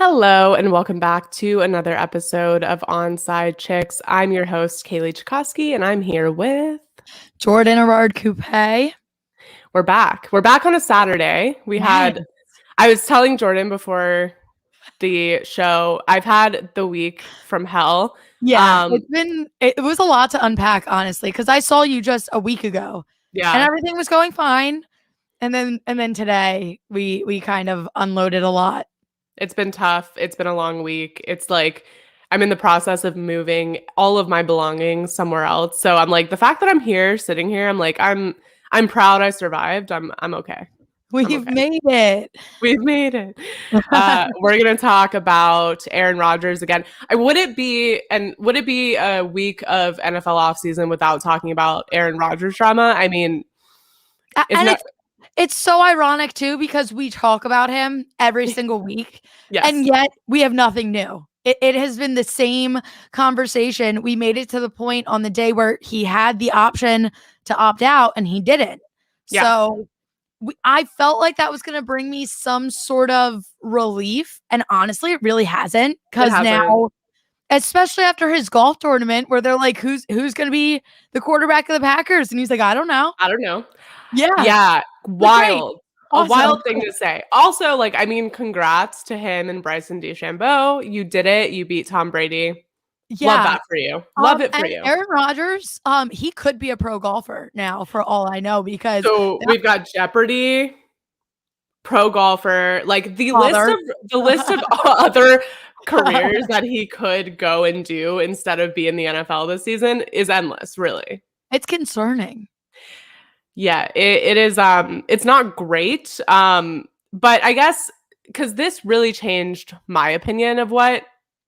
Hello, and welcome back to another episode of Onside Chicks. I'm your host, Kaylee Chakosky, and I'm here with Jordan Arard Coupe. We're back. We're back on a Saturday. I was telling Jordan before the show, I've had the week from hell. Yeah, it was a lot to unpack, honestly, because I saw you just a week ago. Yeah. And everything was going fine. And then today we kind of unloaded a lot. It's been tough. It's been a long week. It's like I'm in the process of moving all of my belongings somewhere else. So I'm like, the fact that I'm here, sitting here, I'm like, I'm proud I survived. I'm okay. We've made it. We've made it. We're going to talk about Aaron Rodgers again. Would it be a week of NFL offseason without talking about Aaron Rodgers drama? I mean, it's so ironic too, because we talk about him every single week. Yes. And yet we have nothing new. It has been the same conversation. We made it to the point on the day where he had the option to opt out and he didn't. Yeah. So I felt like that was going to bring me some sort of relief. And honestly, it really hasn't. Because now, especially after his golf tournament where they're like, who's going to be the quarterback of the Packers? And he's like, I don't know. Yeah. Yeah. Wild. Awesome. A wild thing to say. Also, congrats to him and Bryson DeChambeau. You did it. You beat Tom Brady. Yeah. Love that for you. Love it for you. Aaron Rodgers, he could be a pro golfer now, for all I know, because we've got Jeopardy, pro golfer, like the list of other careers that he could go and do instead of be in the NFL this season is endless, really. It's concerning. Yeah, it is. It's not great. But I guess because this really changed my opinion of what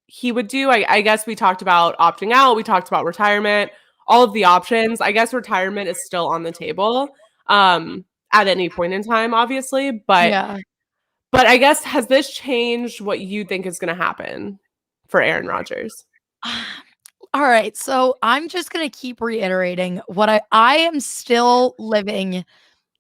he would do. I guess we talked about opting out. We talked about retirement, all of the options. I guess retirement is still on the table at any point in time, obviously. But I guess, has this changed what you think is going to happen for Aaron Rodgers? All right, so I'm just going to keep reiterating what I am still living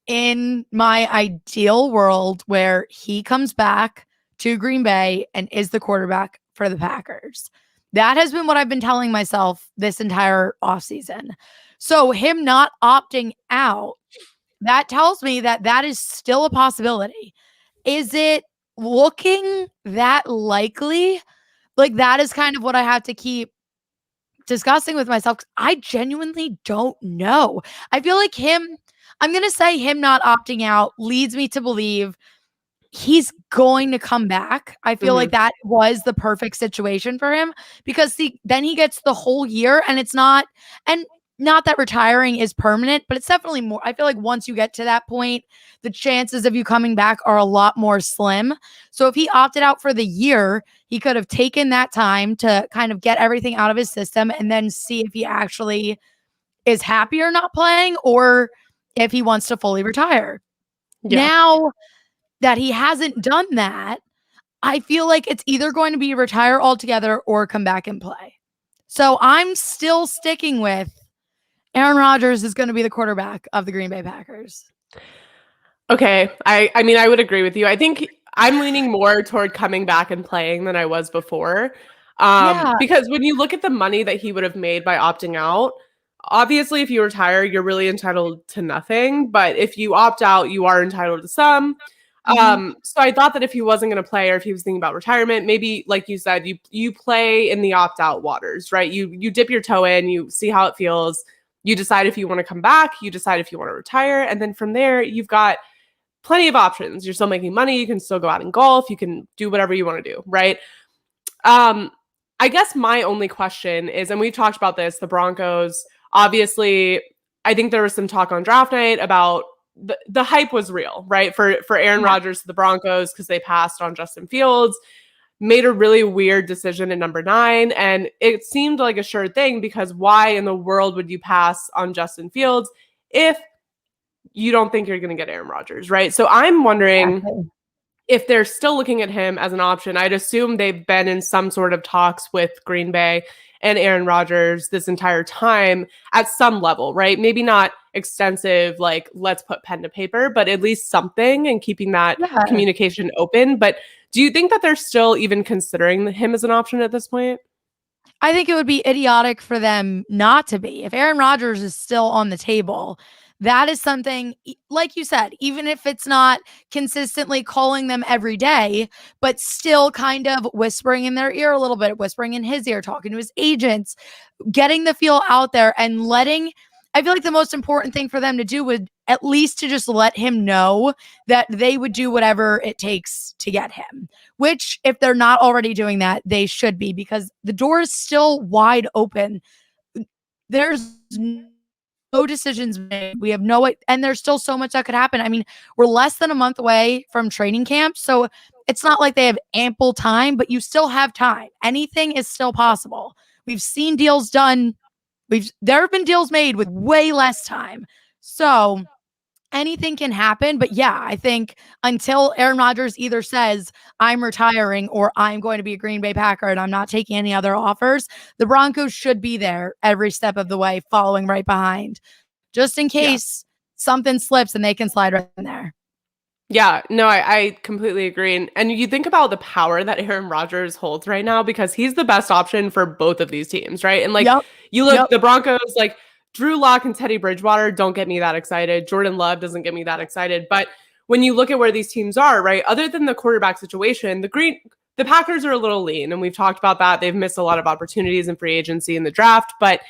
in my ideal world where he comes back to Green Bay and is the quarterback for the Packers. That has been what I've been telling myself this entire offseason. So him not opting out, that tells me that is still a possibility. Is it looking that likely? Like, that is kind of what I have to keep discussing with myself. I genuinely don't know. I feel like I'm going to say him not opting out leads me to believe he's going to come back. I feel like that was the perfect situation for him, because then he gets the whole year, and it's not that retiring is permanent, but it's definitely more. I feel like once you get to that point, the chances of you coming back are a lot more slim. So if he opted out for the year, he could have taken that time to kind of get everything out of his system and then see if he actually is happier not playing or if he wants to fully retire. Yeah. Now that he hasn't done that, I feel like it's either going to be retire altogether or come back and play. So I'm still sticking with Aaron Rodgers is going to be the quarterback of the Green Bay Packers. Okay. I mean, I would agree with you. I think I'm leaning more toward coming back and playing than I was before. Because when you look at the money that he would have made by opting out, obviously if you retire, you're really entitled to nothing. But if you opt out, you are entitled to some. So I thought that if he wasn't going to play, or if he was thinking about retirement, maybe, like you said, you play in the opt-out waters, right? You dip your toe in, you see how it feels. You decide if you want to come back, you decide if you want to retire. And then from there, you've got plenty of options. You're still making money. You can still go out and golf. You can do whatever you want to do, right? I guess my only question is, and we've talked about this, the Broncos, obviously, I think there was some talk on draft night about the hype was real, right? For Aaron Rodgers to the Broncos, because they passed on Justin Fields, made a really weird decision in number 9. And it seemed like a sure thing, because why in the world would you pass on Justin Fields if you don't think you're going to get Aaron Rodgers, right? So I'm wondering if they're still looking at him as an option. I'd assume they've been in some sort of talks with Green Bay and Aaron Rodgers this entire time at some level, right? Maybe not extensive, like let's put pen to paper, but at least something, and keeping that communication open. But Do you think that they're still even considering him as an option at this point? I think it would be idiotic for them not to be. If Aaron Rodgers is still on the table, that is something, like you said, even if it's not consistently calling them every day, but still kind of whispering in their ear a little bit, whispering in his ear, talking to his agents, getting the feel out there and letting, I feel like the most important thing for them to do would at least to just let him know that they would do whatever it takes to get him, which if they're not already doing that, they should be, because the door is still wide open. There's no decisions made. We have no, and there's still so much that could happen. I mean, we're less than a month away from training camp. So it's not like they have ample time, but you still have time. Anything is still possible. We've seen deals done. There have been deals made with way less time. So anything can happen. But yeah, I think until Aaron Rodgers either says, I'm retiring or I'm going to be a Green Bay Packer and I'm not taking any other offers, the Broncos should be there every step of the way, following right behind, just in case something slips and they can slide right in there. Yeah, no, I completely agree. And you think about the power that Aaron Rodgers holds right now, because he's the best option for both of these teams, right? And like you look, the Broncos, like Drew Lock and Teddy Bridgewater don't get me that excited. Jordan Love doesn't get me that excited. But when you look at where these teams are, right, other than the quarterback situation, the Packers are a little lean. And we've talked about that. They've missed a lot of opportunities in free agency in the draft. But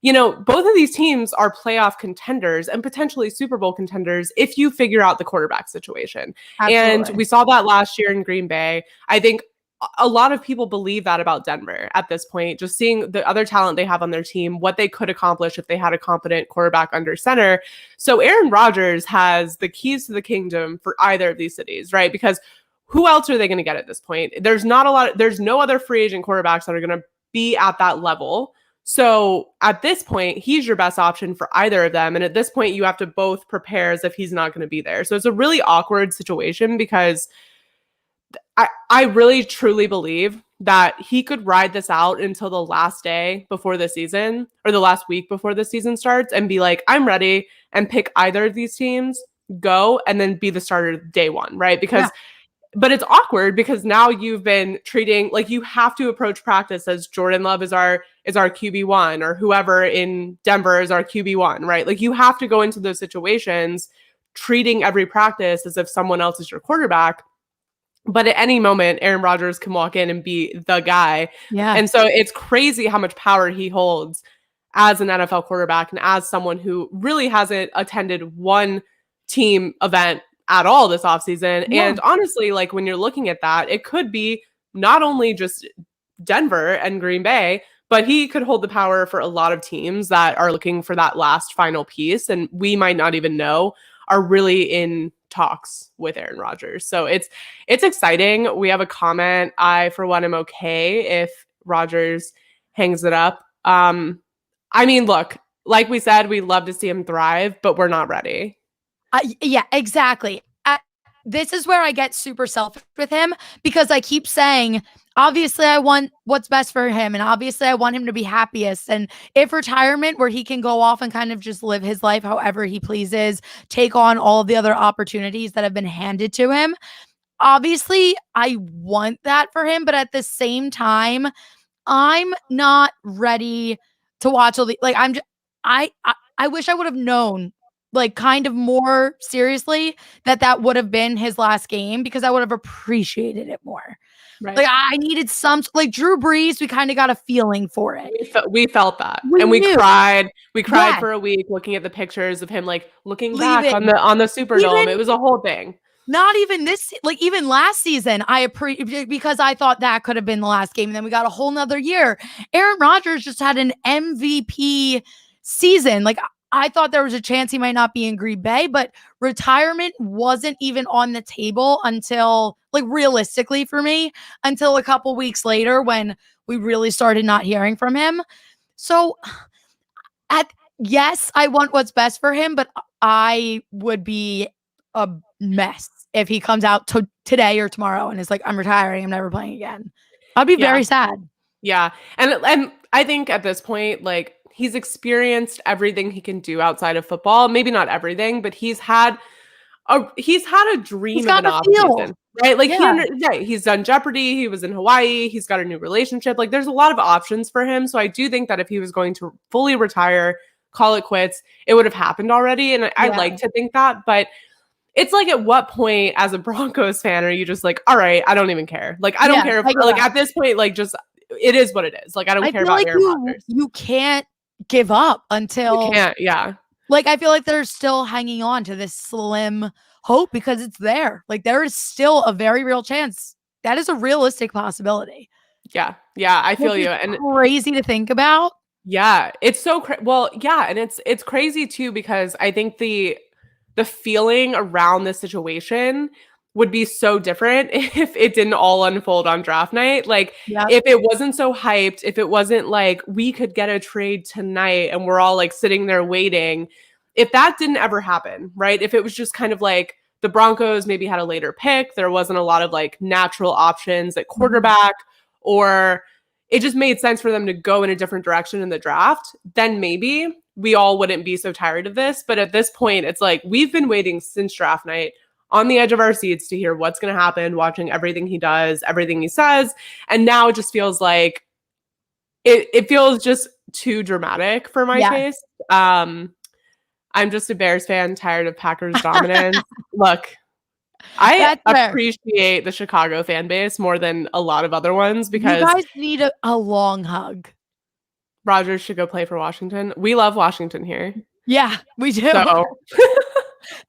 you know, both of these teams are playoff contenders and potentially Super Bowl contenders if you figure out the quarterback situation. Absolutely. And we saw that last year in Green Bay. I think a lot of people believe that about Denver at this point, just seeing the other talent they have on their team, what they could accomplish if they had a competent quarterback under center. So Aaron Rodgers has the keys to the kingdom for either of these cities, right? Because who else are they going to get at this point? There's no other free agent quarterbacks that are going to be at that level. So at this point, he's your best option for either of them. And at this point, you have to both prepare as if he's not going to be there. So it's a really awkward situation, because I really truly believe that he could ride this out until the last day before the season, or the last week before the season starts, and be like, I'm ready, and pick either of these teams, go, and then be the starter day one, right? Because but it's awkward, because now you've been treating, like, you have to approach practice as Jordan Love is our QB1, or whoever in Denver is our QB1, right? Like, you have to go into those situations treating every practice as if someone else is your quarterback. But at any moment, Aaron Rodgers can walk in and be the guy. Yeah. And so it's crazy how much power he holds as an NFL quarterback, and as someone who really hasn't attended one team event at all this offseason. Yeah. And honestly, like, when you're looking at that, it could be not only just Denver and Green Bay, but he could hold the power for a lot of teams that are looking for that last final piece, and we might not even know are really in talks with Aaron Rodgers. So it's exciting. We have a comment. I, for one, am okay if Rodgers hangs it up. I mean, look, like we said, we love to see him thrive, but we're not ready. Yeah, exactly. This is where I get super selfish with him, because I keep saying, obviously I want what's best for him, and obviously I want him to be happiest. And if retirement, where he can go off and kind of just live his life however he pleases, take on all of the other opportunities that have been handed to him, obviously I want that for him. But at the same time, I'm not ready to watch all the, like, I wish I would have known, like, kind of more seriously, that would have been his last game, because I would have appreciated it more. Right. Like, I needed some, like Drew Brees, we kind of got a feeling for it. We felt that. We cried. We cried for a week looking at the pictures of him, like, looking back on the Superdome. It was a whole thing. Not even this, like, even last season, because I thought that could have been the last game, and then we got a whole nother year. Aaron Rodgers just had an MVP season. Like, I thought there was a chance he might not be in Green Bay, but retirement wasn't even on the table until, like, realistically for me, until a couple weeks later, when we really started not hearing from him. So yes, I want what's best for him, but I would be a mess if he comes out today or tomorrow and is like, I'm retiring, I'm never playing again. I'd be very sad. Yeah. And I think at this point, like, he's experienced everything he can do outside of football. Maybe not everything, but he's had he's had a dream He's of got an a offseason, feel. right? Like Yeah. he's done Jeopardy, he was in Hawaii, he's got a new relationship. Like there's a lot of options for him. So I do think that if he was going to fully retire, call it quits, it would have happened already. And I like to think that, but it's like at what point as a Broncos fan are you just like, all right, I don't even care. Like I don't care if like at this point, like just it is what it is. Like I don't care about Aaron Rodgers. You can't give up until you can't, yeah. Like I feel like they're still hanging on to this slim hope because it's there. Like there is still a very real chance. That is a realistic possibility. Yeah. Yeah, I feel you. And crazy to think about. Yeah, it's so well, yeah, and it's crazy too because I think the feeling around this situation would be so different if it didn't all unfold on draft night. Like if it wasn't so hyped, if it wasn't like we could get a trade tonight and we're all like sitting there waiting, if that didn't ever happen, right? If it was just kind of like the Broncos maybe had a later pick, there wasn't a lot of like natural options at quarterback, or it just made sense for them to go in a different direction in the draft, then maybe we all wouldn't be so tired of this. But at this point, it's like we've been waiting since draft night on the edge of our seats to hear what's going to happen, watching everything he does, everything he says. And now it just feels like it feels just too dramatic for my taste. I'm just a Bears fan, tired of Packers dominance. Look, I appreciate the Chicago fan base more than a lot of other ones because you guys need a long hug. Rodgers should go play for Washington. We love Washington here. Yeah, we do. So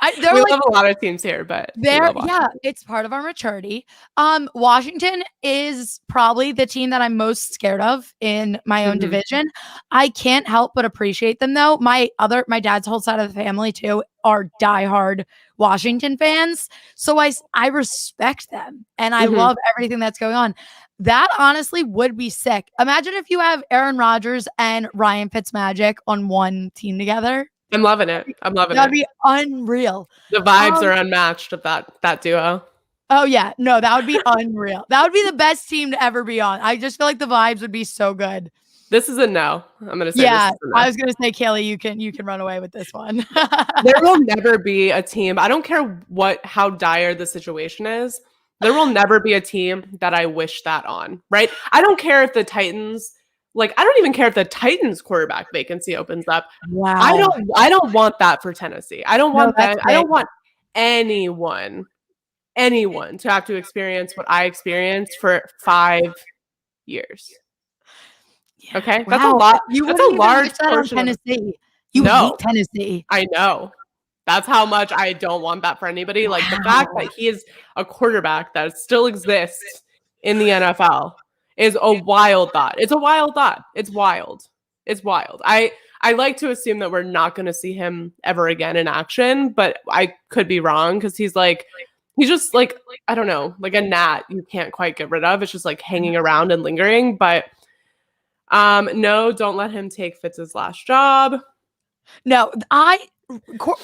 we like, love a lot of teams here, but it's part of our maturity. Washington is probably the team that I'm most scared of in my own division. I can't help but appreciate them though. My dad's whole side of the family too are diehard Washington fans. So I respect them and I love everything that's going on. That honestly would be sick. Imagine if you have Aaron Rodgers and Ryan Fitzmagic on one team together. I'm loving it. That'd be unreal. The vibes are unmatched of that duo. Oh yeah. No, that would be unreal. That would be the best team to ever be on. I just feel like the vibes would be so good. This is a no. I'm gonna say this is a no. I was gonna say, Kaylee, you can run away with this one. There will never be a team. I don't care how dire the situation is. There will never be a team that I wish that on, right? I don't care if the Titans, I don't even care if the Titans quarterback vacancy opens up. Wow. I don't want that for Tennessee. I don't want that. I don't want anyone to have to experience what I experienced for 5 years. Yeah. Okay? Wow. That's a lot. That's a large portion of Tennessee. You hate Tennessee. I know. That's how much I don't want that for anybody. Like the fact that he is a quarterback that still exists in the NFL is a wild thought. It's a wild thought. It's wild. It's wild. I like to assume that we're not going to see him ever again in action, but I could be wrong because he's just like, I don't know, like a gnat you can't quite get rid of. It's just like hanging around and lingering. But no, don't let him take Fitz's last job. No,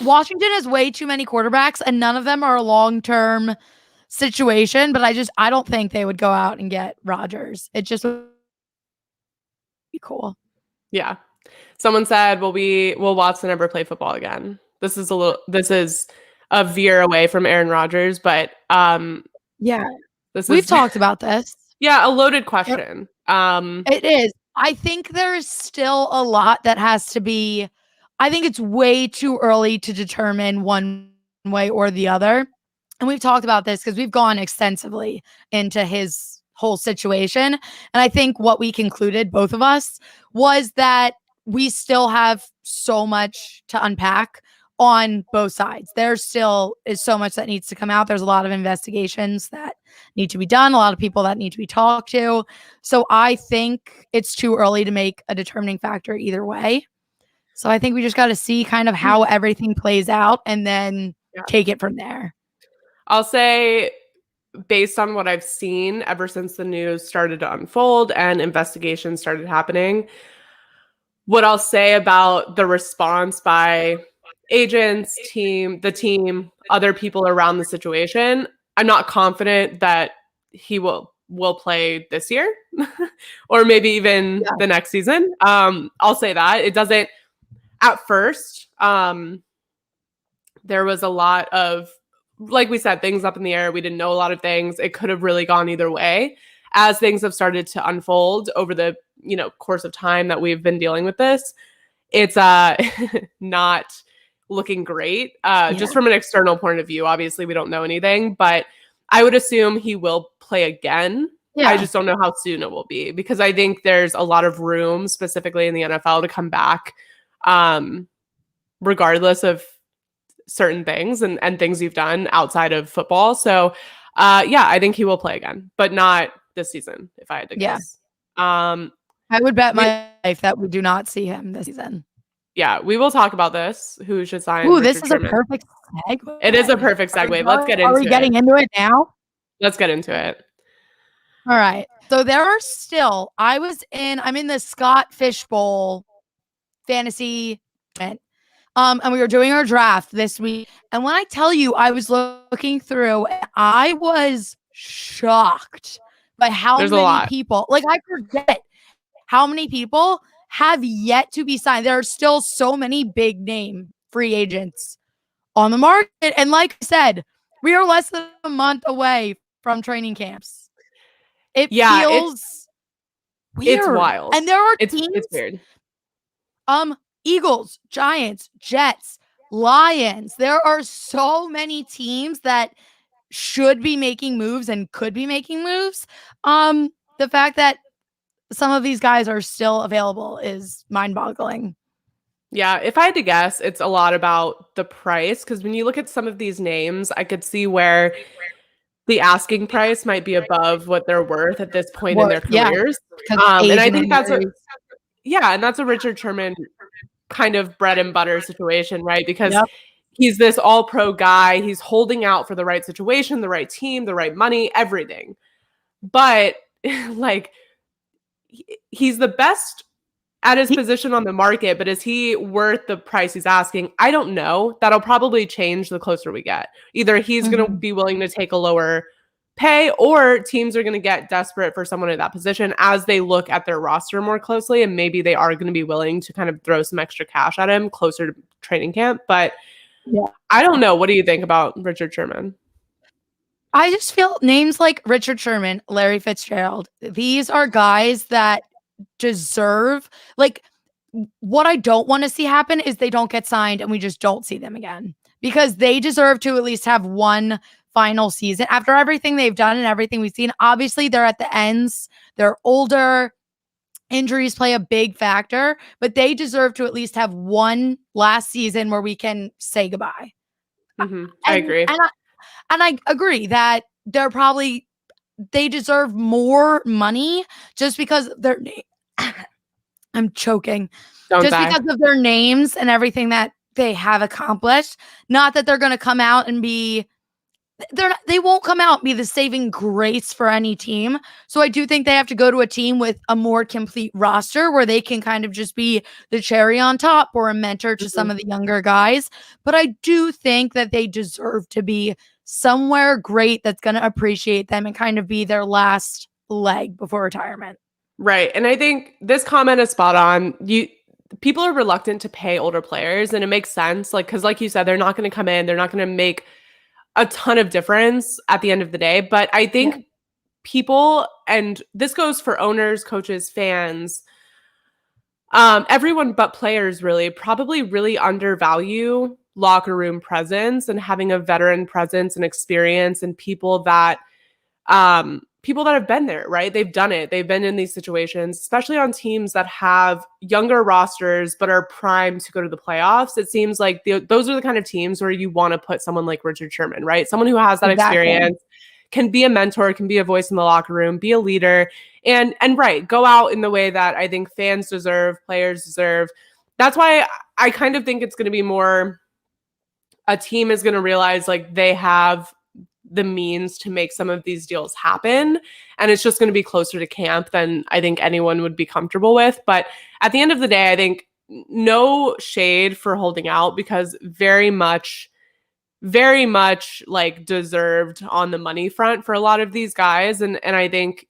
Washington has way too many quarterbacks and none of them are a long-term situation, but I don't think they would go out and get Rodgers. It just would be cool. Yeah. Someone said, will Watson ever play football again? This is a veer away from Aaron Rodgers, but we've talked about this. Yeah, a loaded question. It is. I think there's still a lot that has to be. I think it's way too early to determine one way or the other. And we've talked about this because we've gone extensively into his whole situation. And I think what we concluded, both of us, was that we still have so much to unpack on both sides. There still is so much that needs to come out. There's a lot of investigations that need to be done, a lot of people that need to be talked to. So I think it's too early to make a determining factor either way. So I think we just got to see kind of how everything plays out and then take it from there. I'll say, based on what I've seen ever since the news started to unfold and investigations started happening, what I'll say about the response by agents, the team, other people around the situation, I'm not confident that he will play this year or maybe even the next season. I'll say that. It doesn't. At first, there was a lot of like we said, things up in the air. We didn't know a lot of things. It could have really gone either way. As things have started to unfold over the, course of time that we've been dealing with this, it's not looking great. Just from an external point of view. Obviously, we don't know anything, but I would assume he will play again. Yeah. I just don't know how soon it will be, because I think there's a lot of room, specifically in the NFL, to come back, regardless of certain things and things you've done outside of football. So, I think he will play again, but not this season, if I had to guess. I would bet my life that we do not see him this season. Yeah, we will talk about this. Who should sign? Ooh, this is a perfect segue. It is a perfect segue. Let's get into it. Are we getting into it now? Let's get into it. All right. So there are still, I'm in the Scott Fishbowl fantasy event. And we were doing our draft this week. And when I tell you, I was looking through, and I was shocked by how many people, like, I forget how many people have yet to be signed. There are still so many big name free agents on the market. And like I said, we are less than a month away from training camps. It feels weird. It's wild. And there are teams. It's weird. Eagles, Giants, Jets, Lions. There are so many teams that should be making moves and could be making moves. The fact that some of these guys are still available is mind-boggling. Yeah, if I had to guess, it's a lot about the price, because when you look at some of these names, I could see where the asking price might be above what they're worth at this point in their careers. And I think that's a Richard Sherman kind of bread and butter situation, right? Because he's this all-pro guy. He's holding out for the right situation, the right team, the right money, everything. But like, he's the best at his position on the market, but is he worth the price he's asking? I don't know. That'll probably change the closer we get. Either he's going to be willing to take a lower pay, or teams are going to get desperate for someone in that position as they look at their roster more closely, and maybe they are going to be willing to kind of throw some extra cash at him closer to training camp. But I don't know. What do you think about Richard Sherman? I just feel names like Richard Sherman, Larry Fitzgerald, these are guys that deserve, like, what I don't want to see happen is they don't get signed and we just don't see them again, because they deserve to at least have one final season after everything they've done and everything we've seen. Obviously, they're at the ends. They're older. Injuries play a big factor, but they deserve to at least have one last season where we can say goodbye. I agree. And I agree that they deserve more money just because they're I'm choking. Because of their names and everything that they have accomplished. Not that they're going to come out and they won't come out and be the saving grace for any team. So I do think they have to go to a team with a more complete roster where they can kind of just be the cherry on top or a mentor to some of the younger guys. But I do think that they deserve to be somewhere great that's going to appreciate them and kind of be their last leg before retirement. Right. And I think this comment is spot on. People are reluctant to pay older players, and it makes sense. Like, because like you said, they're not going to come in, they're not going to make a ton of difference at the end of the day. But I think people, and this goes for owners, coaches, fans, everyone but players really, probably really undervalue locker room presence and having a veteran presence and experience, and people that have been there, right? They've done it. They've been in these situations, especially on teams that have younger rosters but are primed to go to the playoffs. It seems like those are the kind of teams where you want to put someone like Richard Sherman, right? Someone who has that experience, can be a mentor, can be a voice in the locker room, be a leader, and go out in the way that I think fans deserve, players deserve. That's why I kind of think it's going to be more a team is going to realize like they have the means to make some of these deals happen, and it's just going to be closer to camp than I think anyone would be comfortable with. But at the end of the day, I think no shade for holding out, because very much like deserved on the money front for a lot of these guys. And I think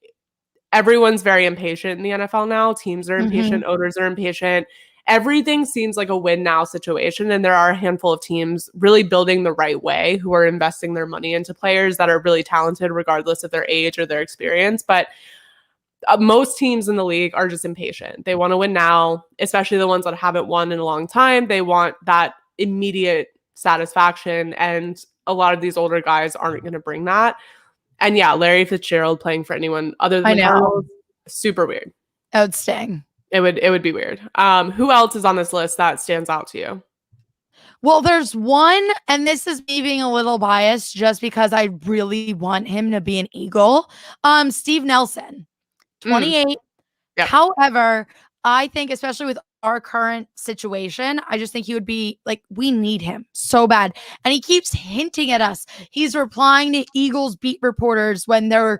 everyone's very impatient in the NFL now. Teams are impatient, owners are impatient, everything seems like a win now situation. And there are a handful of teams really building the right way who are investing their money into players that are really talented, regardless of their age or their experience. But most teams in the league are just impatient. They want to win now, especially the ones that haven't won in a long time. They want that immediate satisfaction. And a lot of these older guys aren't going to bring that. And yeah, Larry Fitzgerald playing for anyone other than the Cardinals, super weird. It would sting. It would be weird. Who else is on this list that stands out to you? Well, there's one, and this is me being a little biased just because I really want him to be an Eagle. Steve Nelson, 28. Yep. However, I think especially with our current situation, I just think he would be like, we need him so bad. And he keeps hinting at us. He's replying to Eagles beat reporters when they're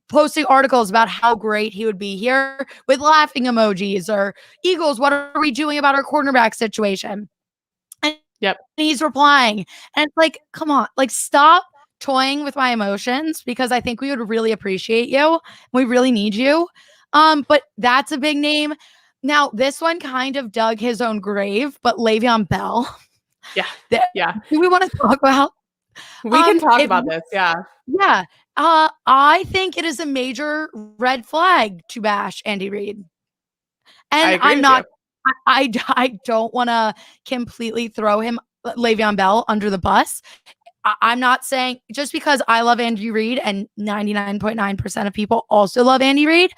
posting articles about how great he would be here with laughing emojis or Eagles, what are we doing about our cornerback situation? And he's replying. And it's like, come on, like stop toying with my emotions because I think we would really appreciate you. We really need you. But that's a big name. Now, this one kind of dug his own grave, but Le'Veon Bell. Yeah. Do we want to talk about? We can talk about this. Yeah. Yeah. I think it is a major red flag to bash Andy Reid. And I'm not, I don't want to completely throw him, Le'Veon Bell, under the bus. I'm not saying just because I love Andy Reid and 99.9% of people also love Andy Reid,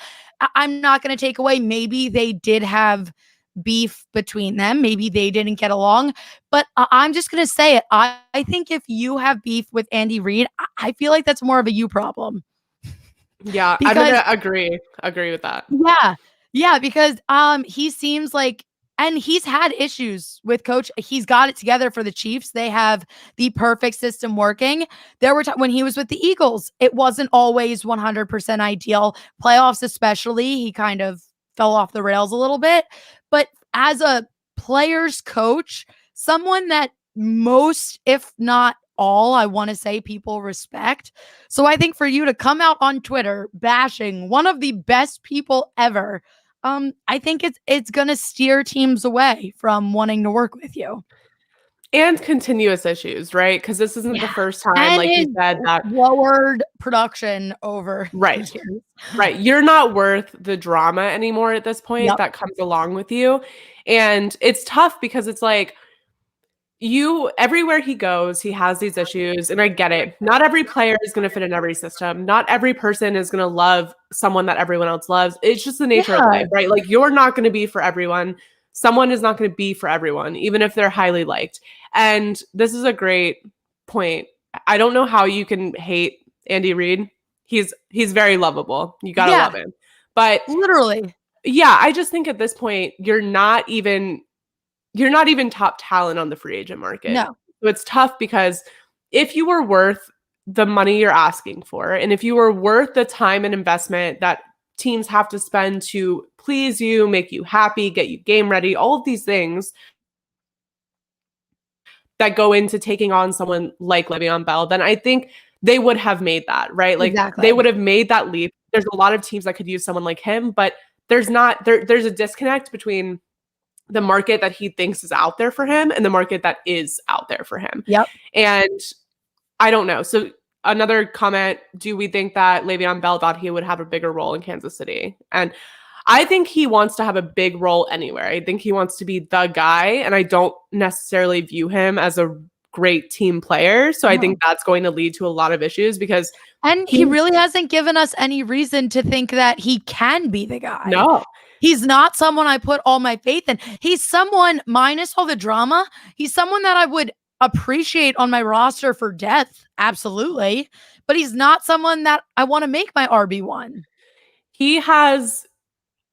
I'm not going to take away. Maybe they did have beef between them. Maybe they didn't get along. But I'm just going to say it. I think if you have beef with Andy Reid, I feel like that's more of a you problem. Yeah, I'm going to agree with that. Yeah, because he seems like, and he's had issues with coach. He's got it together for the Chiefs. They have the perfect system working. There were when he was with the Eagles, it wasn't always 100% ideal. Playoffs especially, he kind of fell off the rails a little bit. But as a player's coach, someone that most, if not all, I want to say people respect. So I think for you to come out on Twitter bashing one of the best people ever, I think it's going to steer teams away from wanting to work with you. And continuous issues, right? Because this isn't the first time, and like you said, that lowered production over right. You're not worth the drama anymore at this point that comes along with you. And it's tough because it's like, everywhere he goes, he has these issues. And I get it. Not every player is going to fit in every system. Not every person is going to love someone that everyone else loves. It's just the nature of life, right? Like you're not going to be for everyone. Someone is not going to be for everyone, even if they're highly liked. And this is a great point. I don't know how you can hate Andy Reid. He's very lovable. You got to love him. But literally. Yeah, I just think at this point, you're not even top talent on the free agent market. No. So it's tough because if you were worth the money you're asking for, and if you were worth the time and investment that teams have to spend to please you, make you happy, get you game ready, all of these things that go into taking on someone like Le'Veon Bell, then I think they would have made that, right? Like they would have made that leap. There's a lot of teams that could use someone like him, but there's a disconnect between the market that he thinks is out there for him and the market that is out there for him. Yep. And I don't know. So another comment, do we think that Le'Veon Bell thought he would have a bigger role in Kansas City? And I think he wants to have a big role anywhere. I think he wants to be the guy, and I don't necessarily view him as a great team player. So I think that's going to lead to a lot of issues because he really hasn't given us any reason to think that he can be the guy. No. He's not someone I put all my faith in. He's someone, minus all the drama, he's someone that I would appreciate on my roster for depth. Absolutely. But he's not someone that I want to make my RB1. He has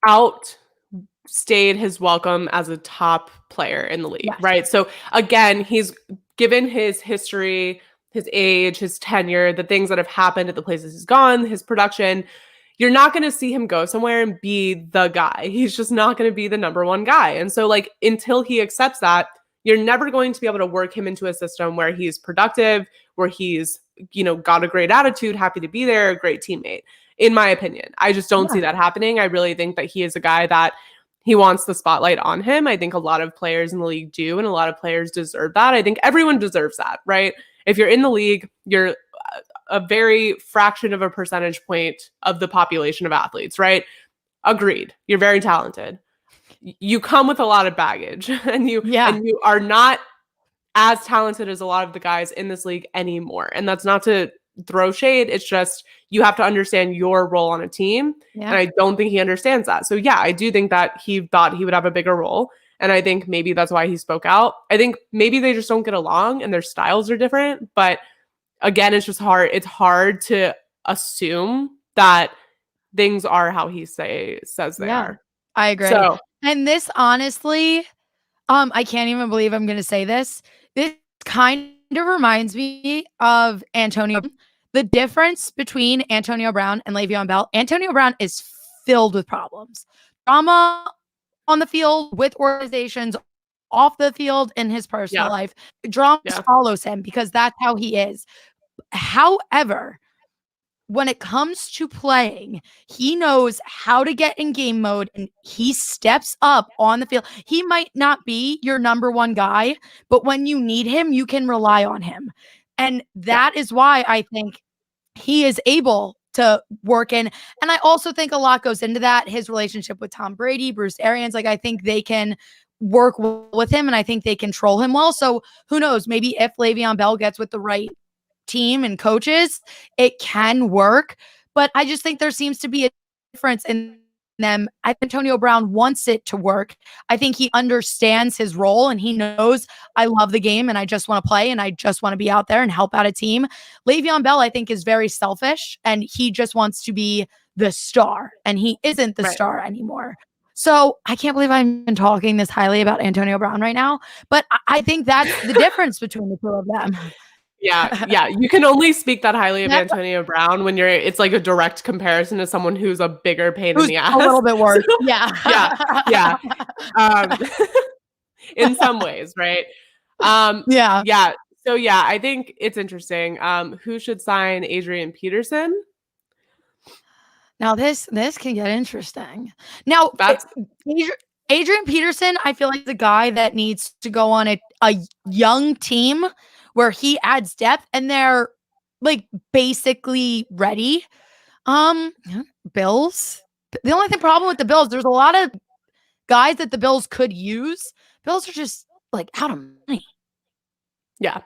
outstayed his welcome as a top player in the league, right? So again, he's given his history, his age, his tenure, the things that have happened at the places he's gone, his production. You're not going to see him go somewhere and be the guy. He's just not going to be the number one guy. And so like, until he accepts that, you're never going to be able to work him into a system where he's productive, where he's, got a great attitude, happy to be there, a great teammate, in my opinion. I just don't see that happening. I really think that he is a guy that he wants the spotlight on him. I think a lot of players in the league do, and a lot of players deserve that. I think everyone deserves that, right? If you're in the league, you're a very fraction of a percentage point of the population of athletes, right? Agreed. You're very talented. You come with a lot of baggage, and you are not as talented as a lot of the guys in this league anymore. And that's not to throw shade. It's just you have to understand your role on a team. And I don't think he understands that. So yeah, I do think that he thought he would have a bigger role. And I think maybe that's why he spoke out. I think maybe they just don't get along and their styles are different. But again, it's just hard. It's hard to assume that things are how he says they are. I agree. So, and this honestly, I can't even believe I'm going to say this. This kind of reminds me of Antonio. The difference between Antonio Brown and Le'Veon Bell, Antonio Brown is filled with problems. Drama on the field, with organizations, off the field, in his personal life. Drama follows him because that's how he is. However, when it comes to playing, he knows how to get in game mode and he steps up on the field. He might not be your number one guy, but when you need him, you can rely on him. And that is why I think he is able to work in. And I also think a lot goes into that. His relationship with Tom Brady, Bruce Arians, like I think they can work with him and I think they control him well. So who knows, maybe if Le'Veon Bell gets with the right team and coaches, it can work. But I just think there seems to be a difference in them. I think Antonio Brown wants it to work. I think he understands his role and he knows I love the game and I just want to play and I just want to be out there and help out a team. Le'Veon Bell, I think, is very selfish and he just wants to be the star and he isn't the star anymore. So I can't believe I'm talking this highly about Antonio Brown right now, but I think that's the difference between the two of them. Yeah. You can only speak that highly of Antonio Brown when it's like a direct comparison to someone who's a bigger pain in the ass. A little bit worse. So, yeah. In some ways, right? So I think it's interesting. Who should sign Adrian Peterson? Now this can get interesting. Now that's Adrian Peterson, I feel like the guy that needs to go on a young team where he adds depth and they're like basically ready. Bills. The only problem with the Bills, there's a lot of guys that the Bills could use. Bills are just like out of money. Yeah,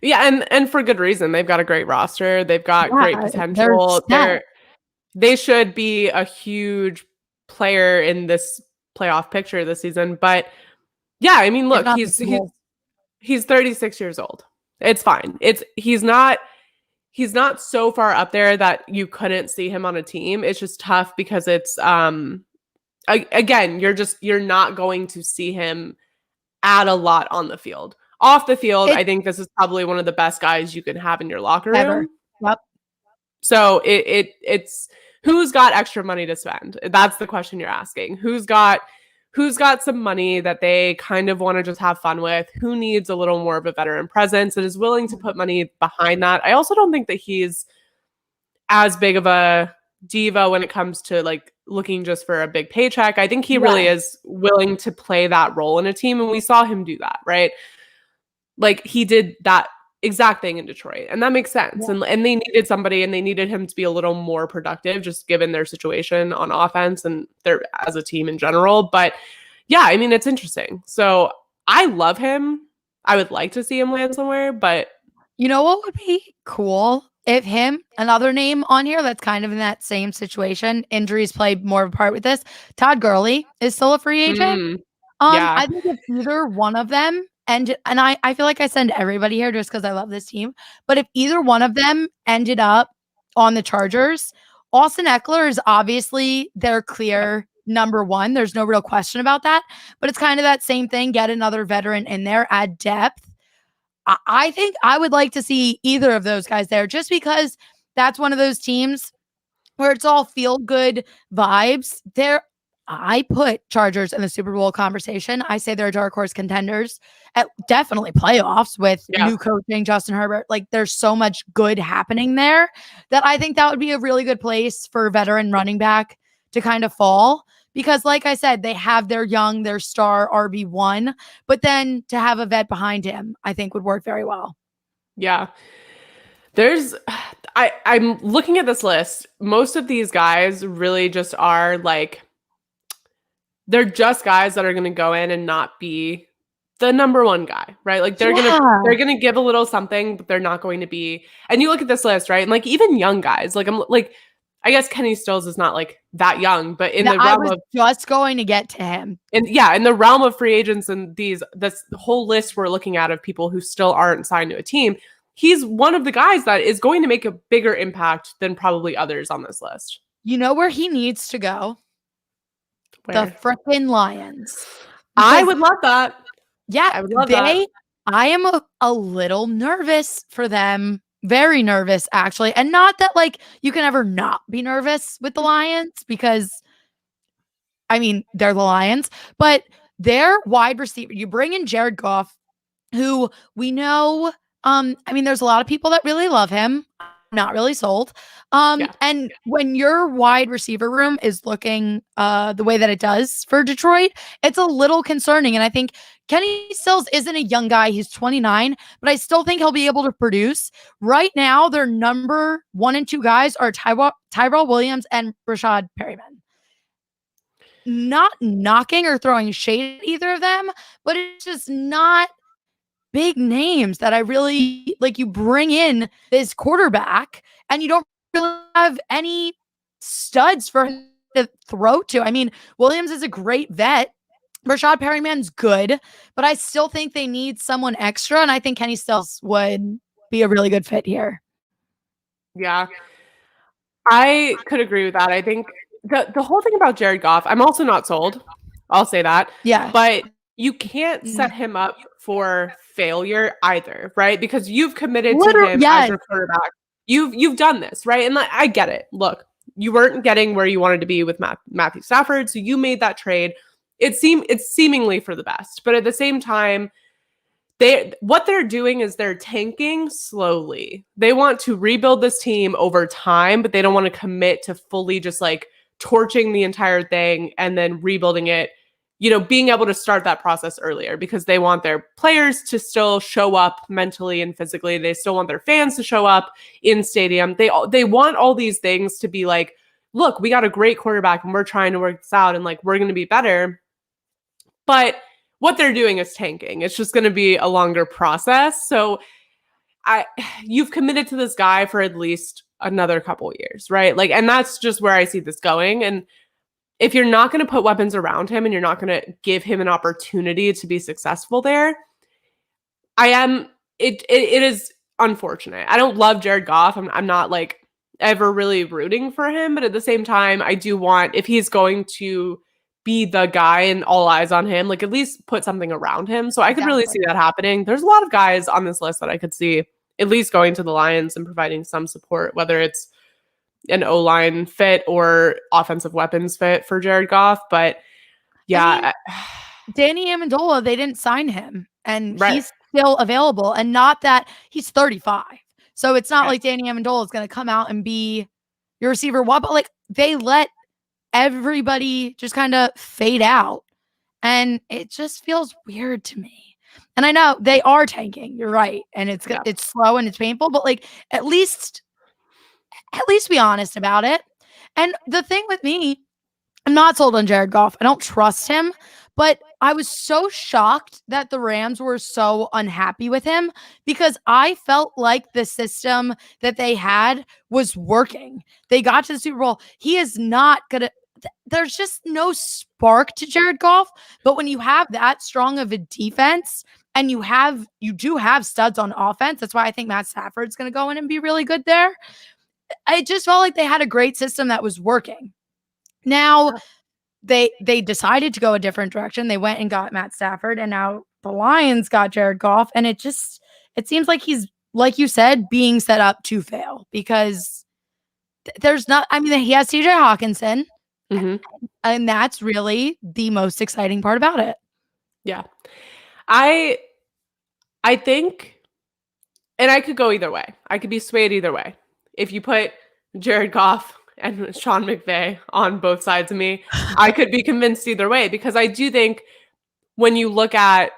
and for good reason. They've got a great roster. They've got great potential. They should be a huge player in this playoff picture this season. But yeah, I mean, look, he's 36 years old. It's fine. He's not so far up there that you couldn't see him on a team. It's just tough because it's again, you're not going to see him add a lot on the field. Off the field, I think this is probably one of the best guys you can have in your locker room. Ever. Yep. So it's who's got extra money to spend? That's the question you're asking. Who's got some money that they kind of want to just have fun with? Who needs a little more of a veteran presence and is willing to put money behind that? I also don't think that he's as big of a diva when it comes to like looking just for a big paycheck. I think he really is willing to play that role in a team. And we saw him do that, right? Like he did that exact thing in Detroit. And that makes sense. Yeah. And they needed somebody and they needed him to be a little more productive just given their situation on offense and their as a team in general. But yeah, I mean, it's interesting. So I love him. I would like to see him land somewhere, but you know what would be cool? If another name on here that's kind of in that same situation, injuries play more of a part with this. Todd Gurley is still a free agent. I think if either one of them, and I feel like I send everybody here just because I love this team. But if either one of them ended up on the Chargers, Austin Eckler is obviously their clear number one. There's no real question about that. But it's kind of that same thing. Get another veteran in there, add depth. I think I would like to see either of those guys there just because that's one of those teams where it's all feel-good vibes. I put Chargers in the Super Bowl conversation. I say they're dark horse contenders at definitely playoffs with new coaching, Justin Herbert. Like there's so much good happening there that I think that would be a really good place for a veteran running back to kind of fall because like I said, they have their star RB1, but then to have a vet behind him, I think would work very well. Yeah. I'm looking at this list. Most of these guys really just are like, they're just guys that are going to go in and not be the number one guy, right? Like they're gonna give a little something, but they're not going to be. And you look at this list, right? And like even young guys, like I'm like, I guess Kenny Stills is not like that young, but in the realm of just going to get to him. And yeah, in the realm of free agents and this whole list we're looking at of people who still aren't signed to a team, he's one of the guys that is going to make a bigger impact than probably others on this list. You know where he needs to go? Where? The frickin' Lions. I would love that. Yeah, I would love that. I am a little nervous for them. Very nervous, actually. And not that like you can ever not be nervous with the Lions because, I mean, they're the Lions, but their wide receiver, you bring in Jared Goff, who we know, I mean, there's a lot of people that really love him. Not really sold. And when your wide receiver room is looking the way that it does for Detroit, it's a little concerning. And I think Kenny Stills isn't a young guy. He's 29, but I still think he'll be able to produce. Right now, their number 1 and 2 guys are Tyrell Williams and Rashad Perryman. Not knocking or throwing shade at either of them, but it's just not big names that I really like. You bring in this quarterback and you don't really have any studs for him to throw to. I mean, Williams is a great vet. Rashad Perryman's good, but I still think they need someone extra. And I think Kenny Stills would be a really good fit here. Yeah, I could agree with that. I think the whole thing about Jared Goff, I'm also not sold. I'll say that. Yeah. But you can't set him up for failure either, right? Because you've committed to him as your quarterback. You've done this, right? And I get it. Look, you weren't getting where you wanted to be with Matthew Stafford, so you made that trade. It's seemingly for the best, but at the same time, what they're doing is they're tanking slowly. They want to rebuild this team over time, but they don't want to commit to fully just like torching the entire thing and then rebuilding it. You know, being able to start that process earlier because they want their players to still show up mentally and physically. They still want their fans to show up in stadium. They want all these things to be like, look, we got a great quarterback and we're trying to work this out and like we're going to be better. But what they're doing is tanking. It's just going to be a longer process. So you've committed to this guy for at least another couple years, right? Like, and that's just where I see this going. And if you're not going to put weapons around him and you're not going to give him an opportunity to be successful there, it is unfortunate. I don't love Jared Goff. I'm not like ever really rooting for him, but at the same time, I do want, if he's going to be the guy and all eyes on him, like at least put something around him. So I could really see that happening. There's a lot of guys on this list that I could see at least going to the Lions and providing some support, whether it's an O-line fit or offensive weapons fit for Jared Goff. But yeah. Danny Amendola, they didn't sign him and he's still available, and not that he's 35. So it's not like Danny Amendola is going to come out and be your receiver. But like they let everybody just kind of fade out. And it just feels weird to me. And I know they are tanking. You're right. And it's slow and it's painful, but like at least be honest about it. And the thing with me, I'm not sold on Jared Goff. I don't trust him, but I was so shocked that the Rams were so unhappy with him because I felt like the system that they had was working. They got to the Super Bowl. He is not going to, there's just no spark to Jared Goff. But when you have that strong of a defense and you do have studs on offense, that's why I think Matt Stafford's going to go in and be really good there. I just felt like they had a great system that was working. Now, they decided to go a different direction. They went and got Matt Stafford, and now the Lions got Jared Goff. And it seems like he's, like you said, being set up to fail because there's not, I mean, he has TJ Hawkinson, and that's really the most exciting part about it. Yeah. I think, and I could go either way. I could be swayed either way. If you put Jared Goff and Sean McVay on both sides of me. I could be convinced either way, because I do think when you look at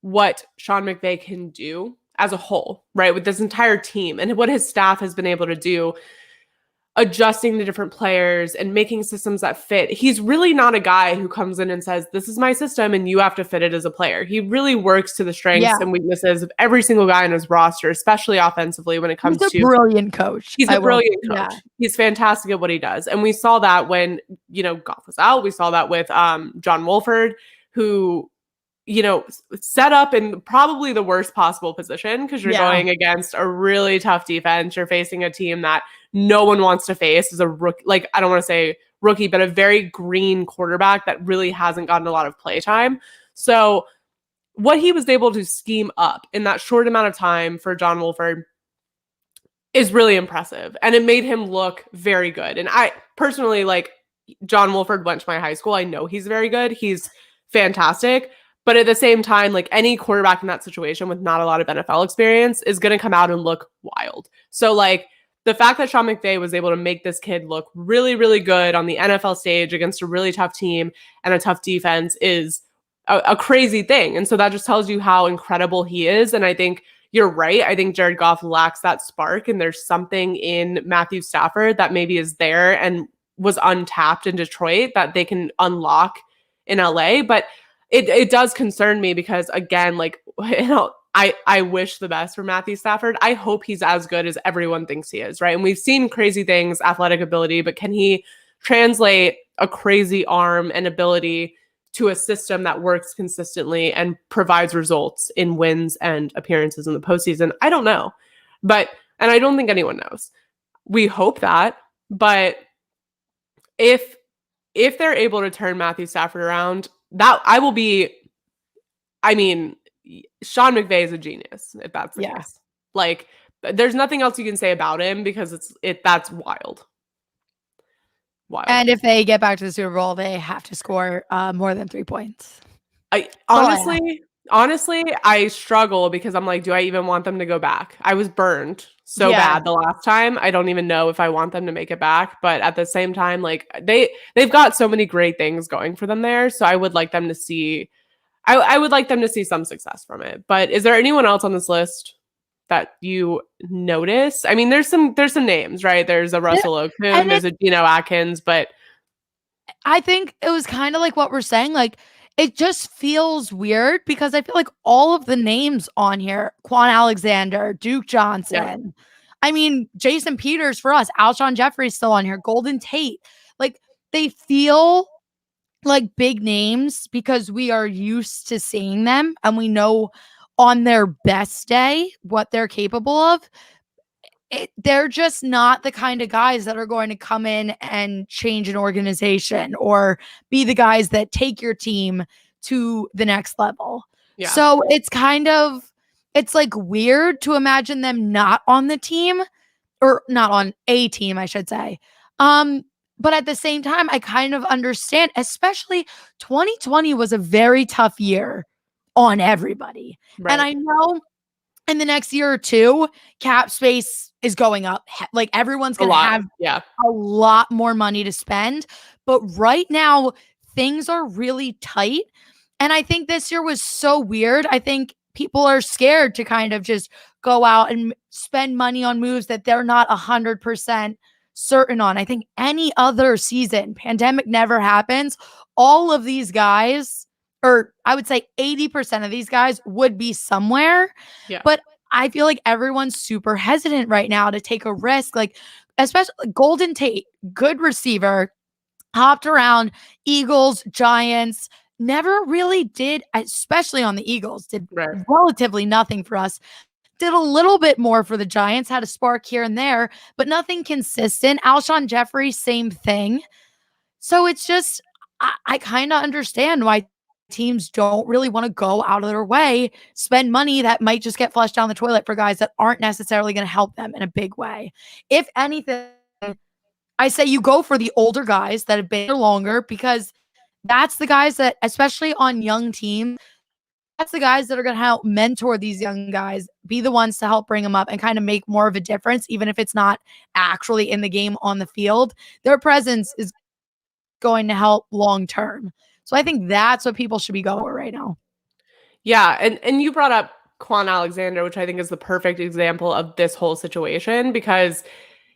what Sean McVay can do as a whole, right, with this entire team and what his staff has been able to do, adjusting the different players and making systems that fit. He's really not a guy who comes in and says, this is my system and you have to fit it as a player. He really works to the strengths and weaknesses of every single guy in his roster, especially offensively when it comes to— He's a brilliant coach. He's a brilliant coach. Yeah. He's fantastic at what he does. And we saw that when, Goff was out. We saw that with John Wolford, who, set up in probably the worst possible position, because you're going against a really tough defense. You're facing a team that no one wants to face as a rookie. Like, I don't want to say rookie, but a very green quarterback that really hasn't gotten a lot of play time. So what he was able to scheme up in that short amount of time for John Wolford is really impressive. And it made him look very good. And I personally, like, John Wolford went to my high school. I know he's very good. He's fantastic. But at the same time, like, any quarterback in that situation with not a lot of NFL experience is going to come out and look wild. So, like, the fact that Sean McVay was able to make this kid look really, really good on the NFL stage against a really tough team and a tough defense is a crazy thing. And so that just tells you how incredible he is. And I think you're right. I think Jared Goff lacks that spark, and there's something in Matthew Stafford that maybe is there and was untapped in Detroit that they can unlock in LA. But it does concern me because, again, like, I wish the best for Matthew Stafford. I hope he's as good as everyone thinks he is, right? And we've seen crazy things, athletic ability, but can he translate a crazy arm and ability to a system that works consistently and provides results in wins and appearances in the postseason? I don't know. And I don't think anyone knows. We hope that, but if they're able to turn Matthew Stafford around, that I will be, Sean McVay is a genius, if that's the case. Like, there's nothing else you can say about him, because that's wild. And if they get back to the Super Bowl, they have to score more than 3 points. Honestly, I struggle, because I'm like, do I even want them to go back? I was burned so bad the last time. I don't even know if I want them to make it back. But at the same time, like, they've got so many great things going for them there. So I would like them to see, I would like them to see some success from it. But is there anyone else on this list that you notice? I mean, there's some names, right? There's a Russell Okung, there's a Geno Atkins, but I think it was kind of like what we're saying. Like, it just feels weird, because I feel like all of the names on here, Quan Alexander, Duke Johnson, I mean, Jason Peters for us, Alshon Jeffrey's still on here, Golden Tate. Like, they feel like big names because we are used to seeing them and we know on their best day what they're capable of. They're just not the kind of guys that are going to come in and change an organization or be the guys that take your team to the next level. Yeah. So it's like weird to imagine them not on the team, or not on a team, I should say. But at the same time, I kind of understand, especially 2020 was a very tough year on everybody. Right. And I know in the next year or two, cap space is going up. Like, everyone's going to have a lot more money to spend. But right now, things are really tight. And I think this year was so weird. I think people are scared to kind of just go out and spend money on moves that they're not 100% certain on. I think any other season, pandemic never happens, all of these guys, or I would say 80% of these guys, would be somewhere. Yeah. But I feel like everyone's super hesitant right now to take a risk. Like, especially Golden Tate, good receiver, hopped around, Eagles, Giants, never really did, especially on the Eagles, did relatively nothing for us. Did a little bit more for the Giants, had a spark here and there, but nothing consistent. Alshon Jeffrey, same thing. So it's just, I kind of understand why teams don't really want to go out of their way, spend money that might just get flushed down the toilet for guys that aren't necessarily going to help them in a big way. If anything, I say you go for the older guys that have been there longer, because that's the guys that, especially on young teams, that's the guys that are going to help mentor these young guys, be the ones to help bring them up and kind of make more of a difference, even if it's not actually in the game on the field. Their presence is going to help long term. So I think that's what people should be going for right now. Yeah, and you brought up Quan Alexander, which I think is the perfect example of this whole situation, because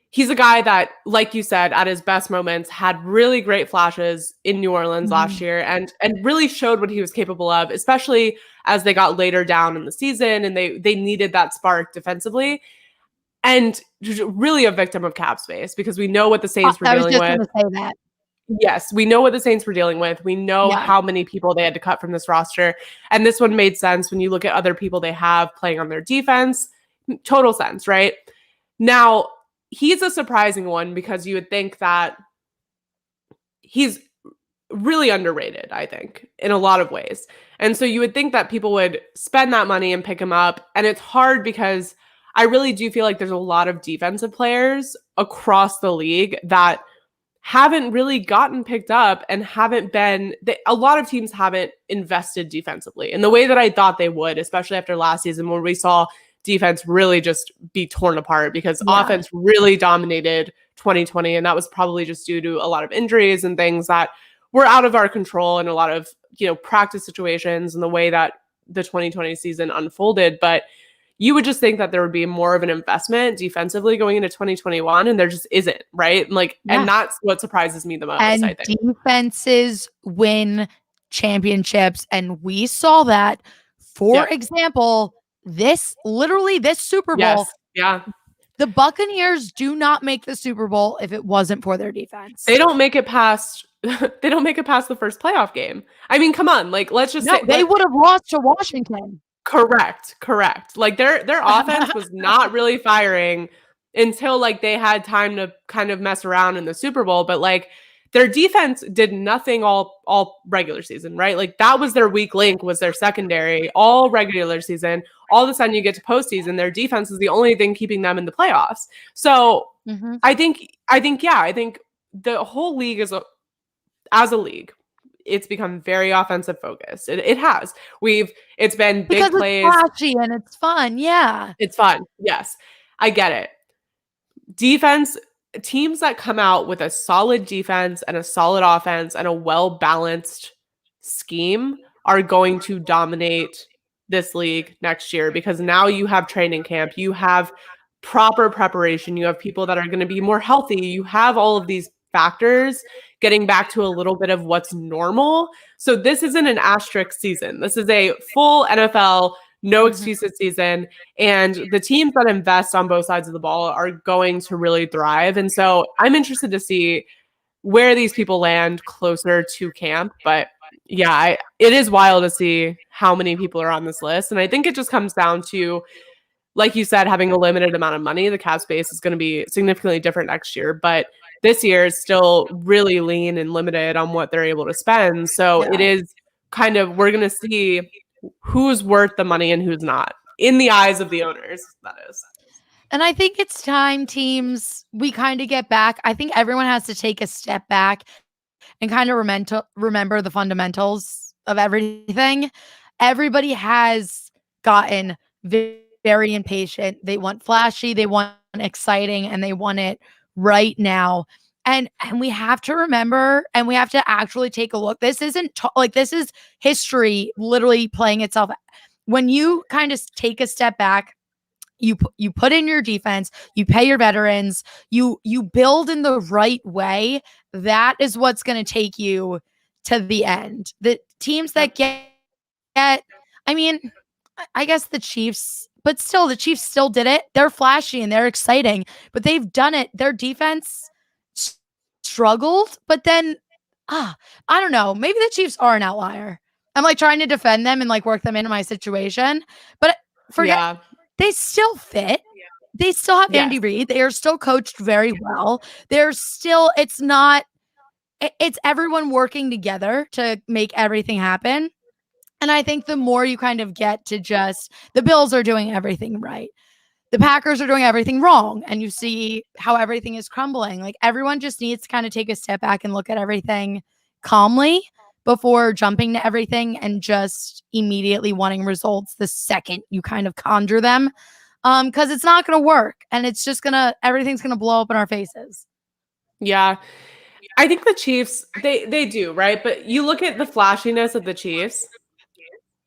he's a guy that, like you said, at his best moments had really great flashes in New Orleans last year and really showed what he was capable of, especially as they got later down in the season and they needed that spark defensively. And really a victim of cap space, because we know what the Saints were dealing with. I was just going to say that. Yes, we know what the Saints were dealing with. We know how many people they had to cut from this roster. And this one made sense when you look at other people they have playing on their defense. Total sense, right? Now, he's a surprising one because you would think that he's really underrated, I think, in a lot of ways. And so you would think that people would spend that money and pick him up. And it's hard because I really do feel like there's a lot of defensive players across the league that haven't really gotten picked up and a lot of teams haven't invested defensively in the way that I thought they would, especially after last season when we saw defense really just be torn apart because offense really dominated 2020. And that was probably just due to a lot of injuries and things that were out of our control and a lot of, practice situations and the way that the 2020 season unfolded. But you would just think that there would be more of an investment defensively going into 2021, and there just isn't, right? And that's what surprises me the most, and I think. Defenses win championships, and we saw that, for example, this Super Bowl. The Buccaneers do not make the Super Bowl if it wasn't for their defense. They don't make it past the first playoff game. I mean, come on, let's just say they would have lost to Washington. Correct. Their offense was not really firing until they had time to kind of mess around in the Super Bowl, but their defense did nothing all regular season, right? That was their weak link, was their secondary all regular season. All of a sudden you get to postseason, their defense is the only thing keeping them in the playoffs. So I think the whole league as a league, it's become very offensive focused. It has. It's been big plays. It's flashy and it's fun. Yeah. It's fun. Yes. I get it. Defense, teams that come out with a solid defense and a solid offense and a well-balanced scheme are going to dominate this league next year, because now you have training camp, you have proper preparation, you have people that are going to be more healthy, you have all of these factors getting back to a little bit of what's normal. So this isn't an asterisk season. This is a full NFL, no excuses season. And the teams that invest on both sides of the ball are going to really thrive. And so I'm interested to see where these people land closer to camp. But yeah, it is wild to see how many people are on this list. And I think it just comes down to, like you said, having a limited amount of money. The cap space is going to be significantly different next year. But this year is still really lean and limited on what they're able to spend. So it is kind of, we're going to see who's worth the money and who's not in the eyes of the owners, that is. And I think it's time we kind of get back. I think everyone has to take a step back and kind of remember the fundamentals of everything. Everybody has gotten very impatient. They want flashy, they want exciting, and they want it right now. And we have to remember, and we have to actually take a look. This isn't this is history literally playing itself. When you kind of take a step back, you put in your defense, you pay your veterans, you build in the right way. That is what's going to take you to the end. The teams that get, I mean, I guess the Chiefs, but still, the Chiefs still did it. They're flashy and they're exciting, but they've done it. Their defense struggled, but then, I don't know. Maybe the Chiefs are an outlier. I'm trying to defend them and work them into my situation, but forget, they still fit. They still have Andy Reid. They are still coached very well. It's everyone working together to make everything happen. And I think the more you kind of get to just, the Bills are doing everything right, the Packers are doing everything wrong, and you see how everything is crumbling. Everyone just needs to kind of take a step back and look at everything calmly, before jumping to everything and just immediately wanting results the second you kind of conjure them. Because it's not going to work, and it's just everything's going to blow up in our faces. Yeah. I think the Chiefs, they do, right? But you look at the flashiness of the Chiefs,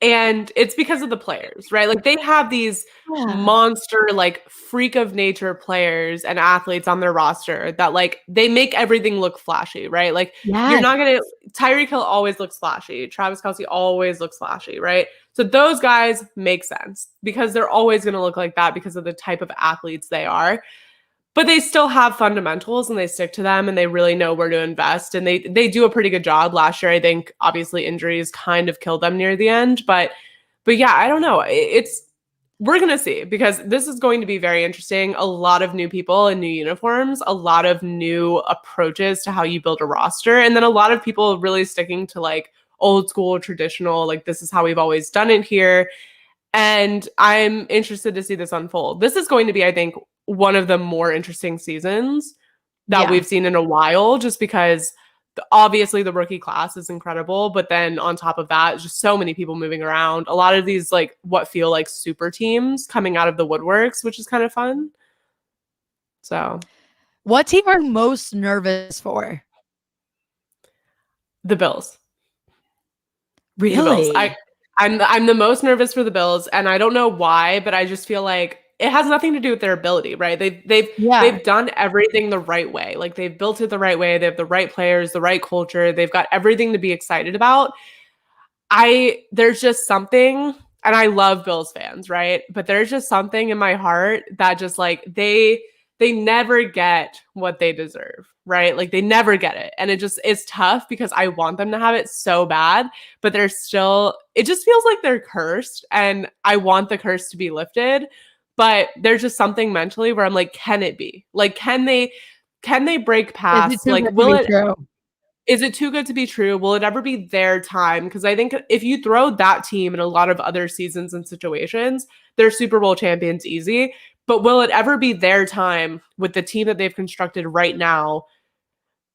and it's because of the players, right? Like they have these monster, like freak of nature players and athletes on their roster that like they make everything look flashy, right? Like you're not gonna Tyreek Hill always looks flashy, Travis Kelce always looks flashy, right? So those guys make sense because they're always gonna look like that because of the type of athletes they are. But they still have fundamentals and they stick to them and they really know where to invest. And they do a pretty good job. Last year, I think obviously injuries kind of killed them near the end. But yeah, I don't know. We're going to see because this is going to be very interesting. A lot of new people in new uniforms, a lot of new approaches to how you build a roster. And then a lot of people really sticking to like old school, traditional, like this is how we've always done it here. And I'm interested to see this unfold. This is going to be, I think, one of the more interesting seasons that we've seen in a while, just because obviously the rookie class is incredible. But then on top of that, just so many people moving around. A lot of these like what feel like super teams coming out of the woodworks, which is kind of fun. So what team are you most nervous for? The Bills. Really? The Bills. I'm the most nervous for the Bills, and I don't know why, but I just feel like it has nothing to do with their ability, right? They've done everything the right way. Like they've built it the right way. They have the right players, the right culture. They've got everything to be excited about. There's just something, and I love Bills fans, right? But there's just something in my heart that just like they never get what they deserve, right? Like they never get it. And it's tough because I want them to have it so bad, but it just feels like they're cursed and I want the curse to be lifted. But there's just something mentally where I'm like, can it be? Like, can they break past? Like, is it too good to be true? Will it ever be their time? Because I think if you throw that team in a lot of other seasons and situations, they're Super Bowl champions easy. But will it ever be their time with the team that they've constructed right now?